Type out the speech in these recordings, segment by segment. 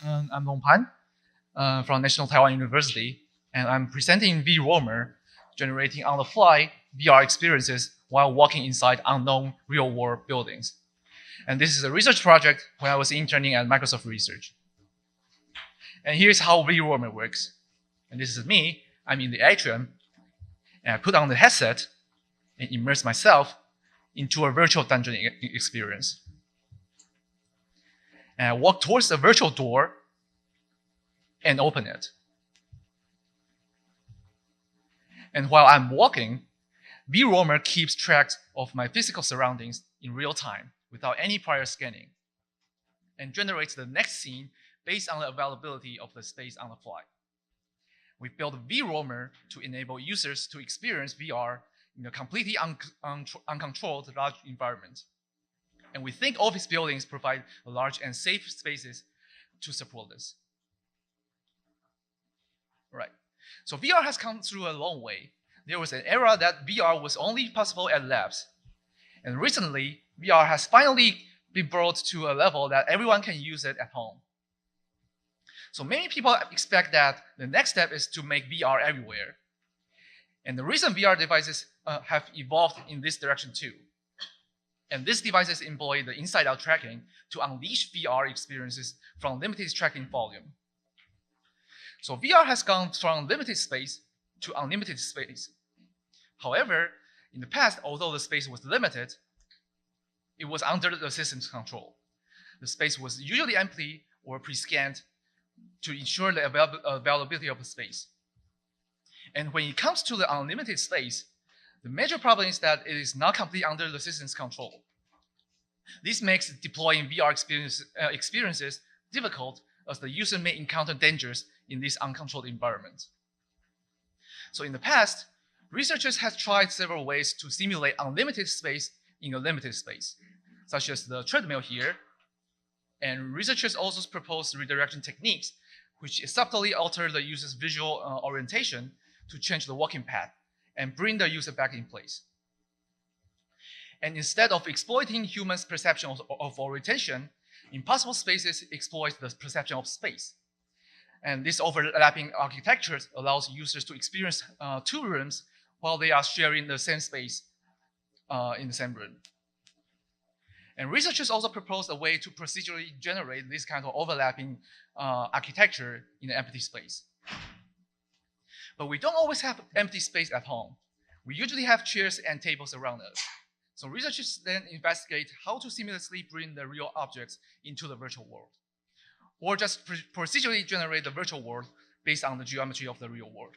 I'm Long Pan from National Taiwan University, and I'm presenting VRoamer, generating on-the-fly VR experiences while walking inside unknown real-world buildings. And this is a research project when I was interning at Microsoft Research. And here's how VRoamer works. And this is me. I'm in the atrium, and I put on the headset and immerse myself into a virtual dungeon experience. And I walk towards the virtual door and open it. And while I'm walking, VRoamer keeps track of my physical surroundings in real time without any prior scanning, and generates the next scene based on the availability of the space on the fly. We built VRoamer to enable users to experience VR in a completely uncontrolled large environment. And we think office buildings provide large and safe spaces to support this. Right. So VR has come through a long way. There was an era that VR was only possible at labs. And recently, VR has finally been brought to a level that everyone can use it at home. So many people expect that the next step is to make VR everywhere. And the recent VR devices have evolved in this direction too. And these devices employ the inside-out tracking to unleash VR experiences from limited tracking volume. So VR has gone from limited space to unlimited space. However, in the past, although the space was limited, it was under the system's control. The space was usually empty or pre-scanned to ensure the availability of the space. And when it comes to the unlimited space, the major problem is that it is not completely under the system's control. This makes deploying VR experiences difficult, as the user may encounter dangers in this uncontrolled environment. So in the past, researchers have tried several ways to simulate unlimited space in a limited space, such as the treadmill here. And researchers also proposed redirection techniques, which subtly alter the user's visual orientation to change the walking path and bring the user back in place. And instead of exploiting humans' perception of orientation, impossible spaces exploit the perception of space. And this overlapping architecture allows users to experience two rooms while they are sharing the same space in the same room. And researchers also proposed a way to procedurally generate this kind of overlapping architecture in an empty space. But we don't always have empty space at home. We usually have chairs and tables around us. So researchers then investigate how to seamlessly bring the real objects into the virtual world, or just procedurally generate the virtual world based on the geometry of the real world.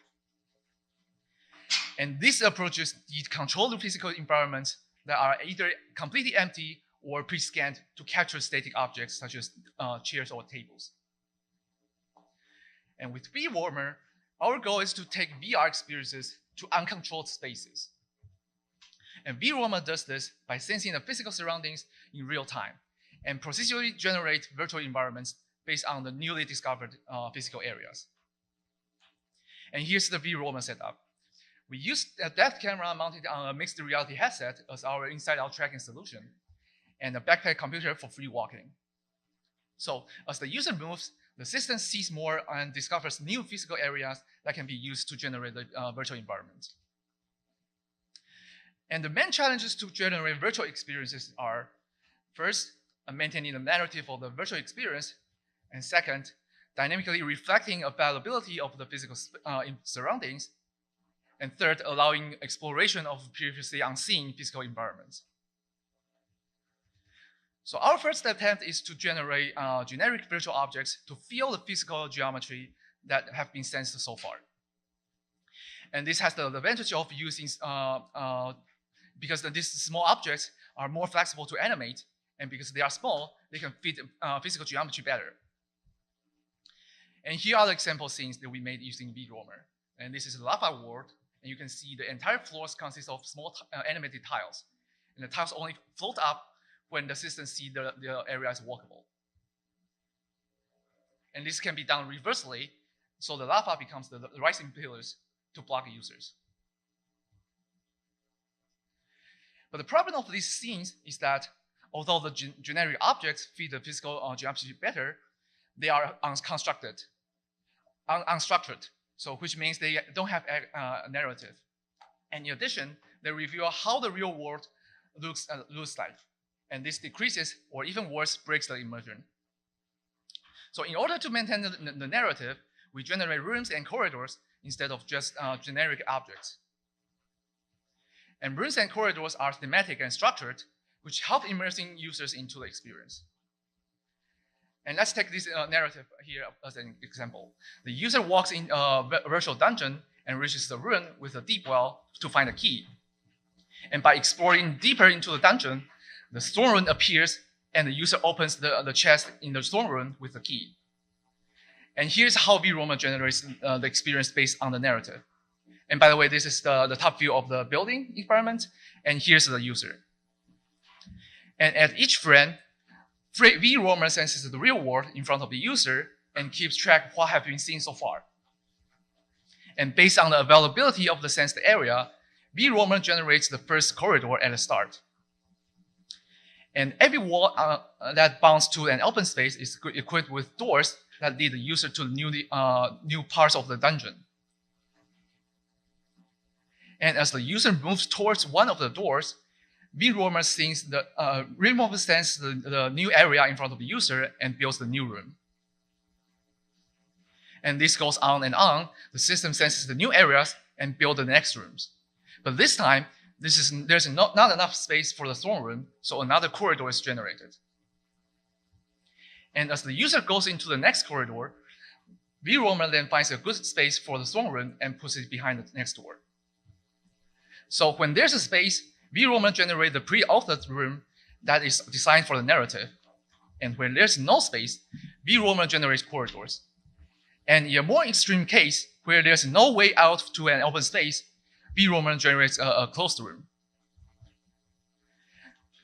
And these approaches control the physical environments that are either completely empty or pre-scanned to capture static objects such as chairs or tables. And with VRoamer, our goal is to take VR experiences to uncontrolled spaces. And VRoamer does this by sensing the physical surroundings in real time and procedurally generate virtual environments based on the newly discovered physical areas. And here's the VRoamer setup. We used a depth camera mounted on a mixed reality headset as our inside-out tracking solution, and a backpack computer for free walking. So as the user moves, the system sees more and discovers new physical areas that can be used to generate the virtual environment. And the main challenges to generate virtual experiences are, first, maintaining the narrative of the virtual experience, and second, dynamically reflecting availability of the physical surroundings, and third, allowing exploration of previously unseen physical environments. So our first attempt is to generate generic virtual objects to feel the physical geometry that have been sensed so far. And this has the advantage of using, because these small objects are more flexible to animate, and because they are small, they can fit physical geometry better. And here are the example scenes that we made using VRoamer. And this is a lava world, and you can see the entire floors consist of small animated tiles. And the tiles only float up when the system sees the area is walkable. And this can be done reversely, so the lava becomes the rising pillars to block users. But the problem of these scenes is that although the generic objects fit the physical geometry better, they are unstructured. So which means they don't have a narrative. And in addition, they reveal how the real world looks like. And this decreases, or even worse, breaks the immersion. So in order to maintain the narrative, we generate rooms and corridors instead of just generic objects. And rooms and corridors are thematic and structured, which help immersing users into the experience. And let's take this narrative here as an example. The user walks in a virtual dungeon and reaches the room with a deep well to find a key. And by exploring deeper into the dungeon, the storm room appears and the user opens the chest in the storm room with the key. And here's how VRoamer generates the experience based on the narrative. And by the way, this is the top view of the building environment, and here's the user. And at each frame, VRoamer senses the real world in front of the user and keeps track of what have been seen so far. And based on the availability of the sensed area, VRoamer generates the first corridor at the start. And every wall that bounds to an open space is equipped with doors that lead the user to new parts of the dungeon. And as the user moves towards one of the doors, VRoamer senses the new area in front of the user and builds the new room. And this goes on and on. The system senses the new areas and builds the next rooms. But this time, there's not enough space for the throne room, so another corridor is generated. And as the user goes into the next corridor, VRoamer then finds a good space for the throne room and puts it behind the next door. So when there's a space, VRoamer generates the pre-authored room that is designed for the narrative. And when there's no space, VRoamer generates corridors. And in a more extreme case, where there's no way out to an open space, VRoamer generates a closed room.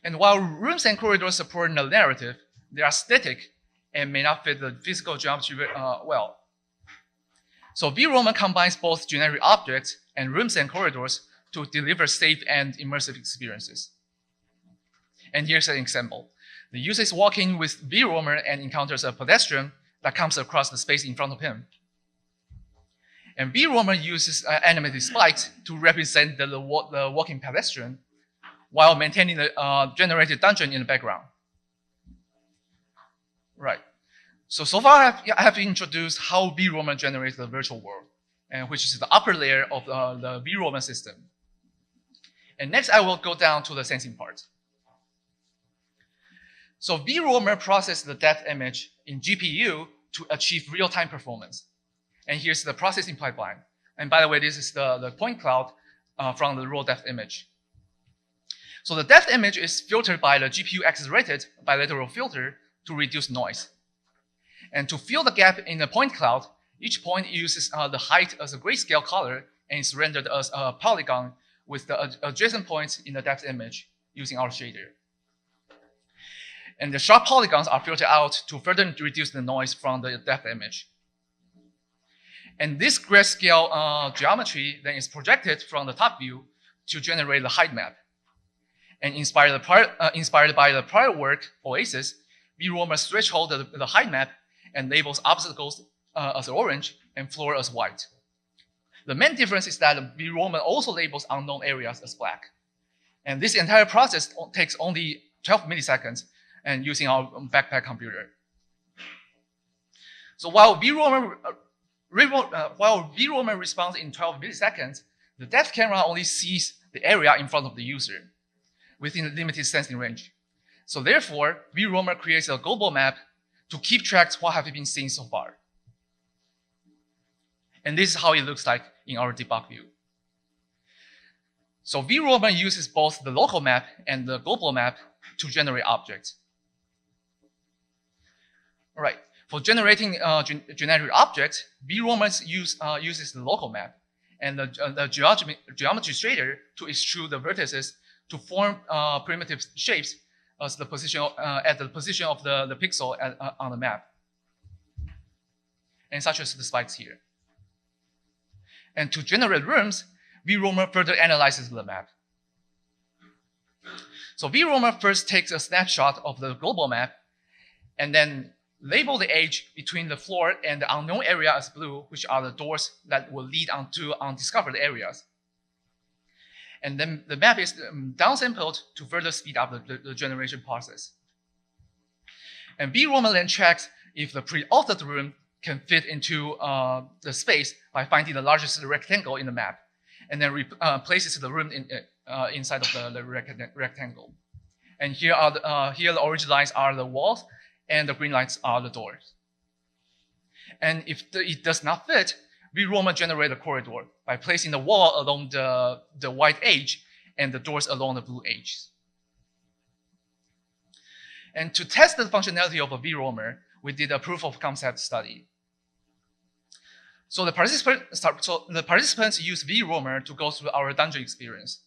And while rooms and corridors support the narrative, they are static and may not fit the physical geometry well. So VRoamer combines both generic objects and rooms and corridors to deliver safe and immersive experiences. And here's an example. The user is walking with VRoamer and encounters a pedestrian that comes across the space in front of him. And VRoamer uses animated spikes to represent the walking pedestrian while maintaining the generated dungeon in the background. Right. So far I have introduced how VRoamer generates the virtual world, and which is the upper layer of the VRoamer system. And next I will go down to the sensing part. So VRoamer processes the depth image in GPU to achieve real-time performance. And here's the processing pipeline. And by the way, this is the point cloud from the raw depth image. So the depth image is filtered by the GPU accelerated bilateral filter to reduce noise. And to fill the gap in the point cloud, each point uses the height as a grayscale color and is rendered as a polygon with the adjacent points in the depth image using our shader. And the sharp polygons are filtered out to further reduce the noise from the depth image. And this grayscale geometry then is projected from the top view to generate the height map. And inspired by the prior work, Oasis, VRoamer threshold the height map and labels obstacles as orange and floor as white. The main difference is that VRoamer also labels unknown areas as black. And this entire process takes only 12 milliseconds and using our backpack computer. So while VRoamer responds in 12 milliseconds, the depth camera only sees the area in front of the user within a limited sensing range. So therefore, VRoamer creates a global map to keep track of what have been seen so far. And this is how it looks like in our debug view. So VRoamer uses both the local map and the global map to generate objects. All right, for generating generic objects, VRoamer uses the local map and the geometry shader to extrude the vertices to form primitive shapes as the position at the position of the pixel on the map, and such as the spikes here. And to generate rooms, VRoamer further analyzes the map. So VRoamer first takes a snapshot of the global map, and then label the edge between the floor and the unknown area as blue, which are the doors that will lead onto undiscovered areas. And then the map is downsampled to further speed up the generation process. And VRoamer then checks if the pre-authored room can fit into the space by finding the largest rectangle in the map, and then places the room inside of the rectangle. And here the orange lines are the walls, and the green lines are the doors. And if it does not fit, VRoamer generates a corridor by placing the wall along the white edge and the doors along the blue edges. And to test the functionality of a VRoamer, we did a proof of concept study. So the participants used VRoamer to go through our dungeon experience.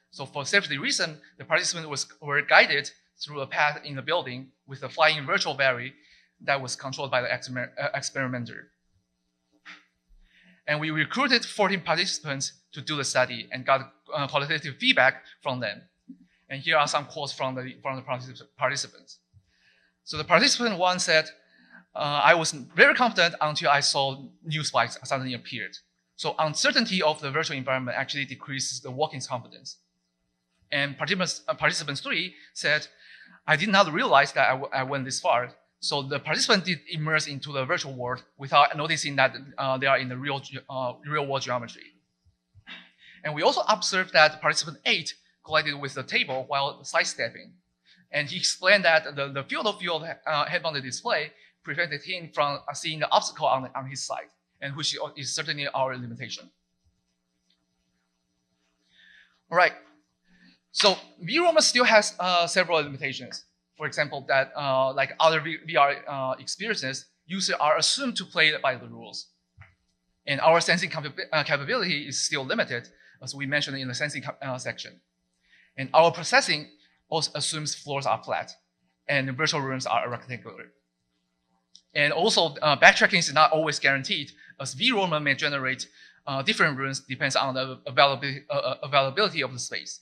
So for safety reason, the participants were guided through a path in the building with a flying virtual valley that was controlled by the experimenter. And we recruited 14 participants to do the study and got qualitative feedback from them. And here are some quotes from the participants. So the participant one said, I was very confident until I saw new spikes suddenly appeared. So uncertainty of the virtual environment actually decreases the walking's confidence. And participant 3 said, I did not realize that I went this far. So the participant did immerse into the virtual world without noticing that they are in the real world geometry. And we also observed that participant 8 collided with the table while sidestepping. And he explained that the field of view of head-mounted display prevented him from seeing the obstacle on his side, and which is certainly our limitation. All right. So VRoamer still has several limitations. For example, that like other VR experiences, users are assumed to play by the rules. And our sensing capability is still limited, as we mentioned in the sensing section. And our processing also assumes floors are flat and virtual rooms are rectangular. And also, backtracking is not always guaranteed, as VRoamer may generate different rooms depends on the availability of the space.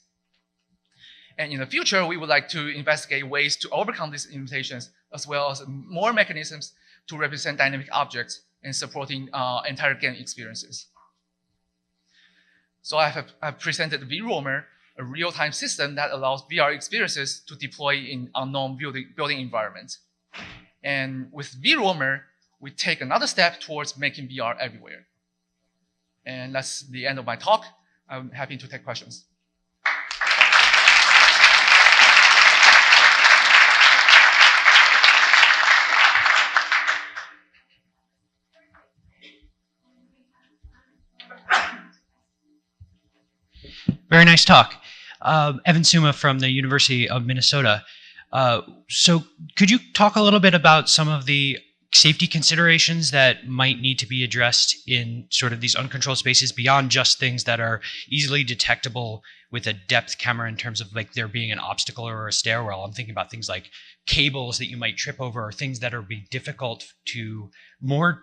And in the future, we would like to investigate ways to overcome these limitations, as well as more mechanisms to represent dynamic objects and supporting entire game experiences. So I have presented VRoamer, a real-time system that allows VR experiences to deploy in unknown building environments. And with VRoamer, we take another step towards making VR everywhere. And that's the end of my talk. I'm happy to take questions. Very nice talk. Evan Suma from the University of Minnesota. So could you talk a little bit about some of the safety considerations that might need to be addressed in sort of these uncontrolled spaces beyond just things that are easily detectable with a depth camera in terms of like there being an obstacle or a stairwell? I'm thinking about things like cables that you might trip over, or things that are be difficult to, more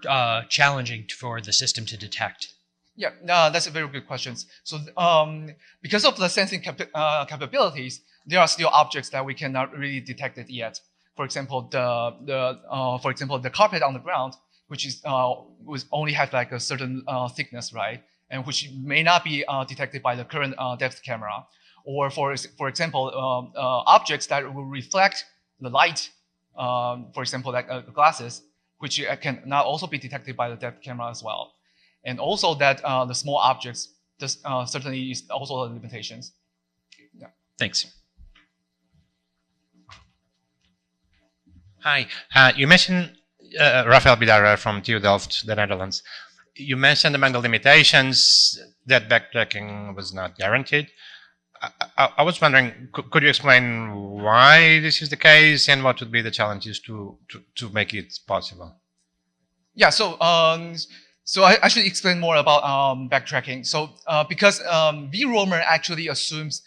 challenging for the system to detect. Yeah, that's a very good question. So because of the sensing capabilities, there are still objects that we cannot really detect it yet. For example, the carpet on the ground, which is only have like a certain thickness, right, and which may not be detected by the current depth camera. Or for example, objects that will reflect the light, for example, like glasses, which can not also be detected by the depth camera as well. And also that the small objects certainly is also the limitations. Yeah. Thanks. Hi, you mentioned Rafael Bidara from TU Delft, the Netherlands. You mentioned among the limitations that backtracking was not guaranteed. I was wondering, could you explain why this is the case and what would be the challenges to make it possible? Yeah, so I should explain more about backtracking. So because VRoamer actually assumes,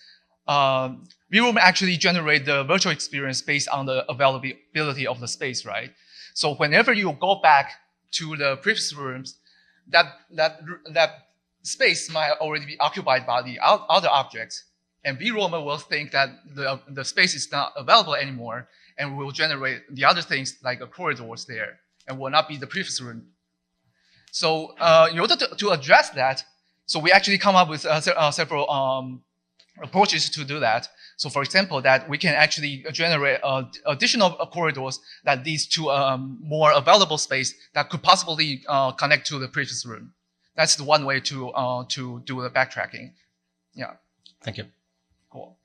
VRoamer actually generate the virtual experience based on the availability of the space, right? So whenever you go back to the previous rooms, that space might already be occupied by the other objects, and VRoamer will think that the space is not available anymore, and will generate the other things like corridors there, and will not be the previous room. So in order to address that, so we actually come up with several approaches to do that. So for example, that we can actually generate additional corridors that leads to more available space that could possibly connect to the previous room. That's the one way to do the backtracking. Yeah. Thank you. Cool.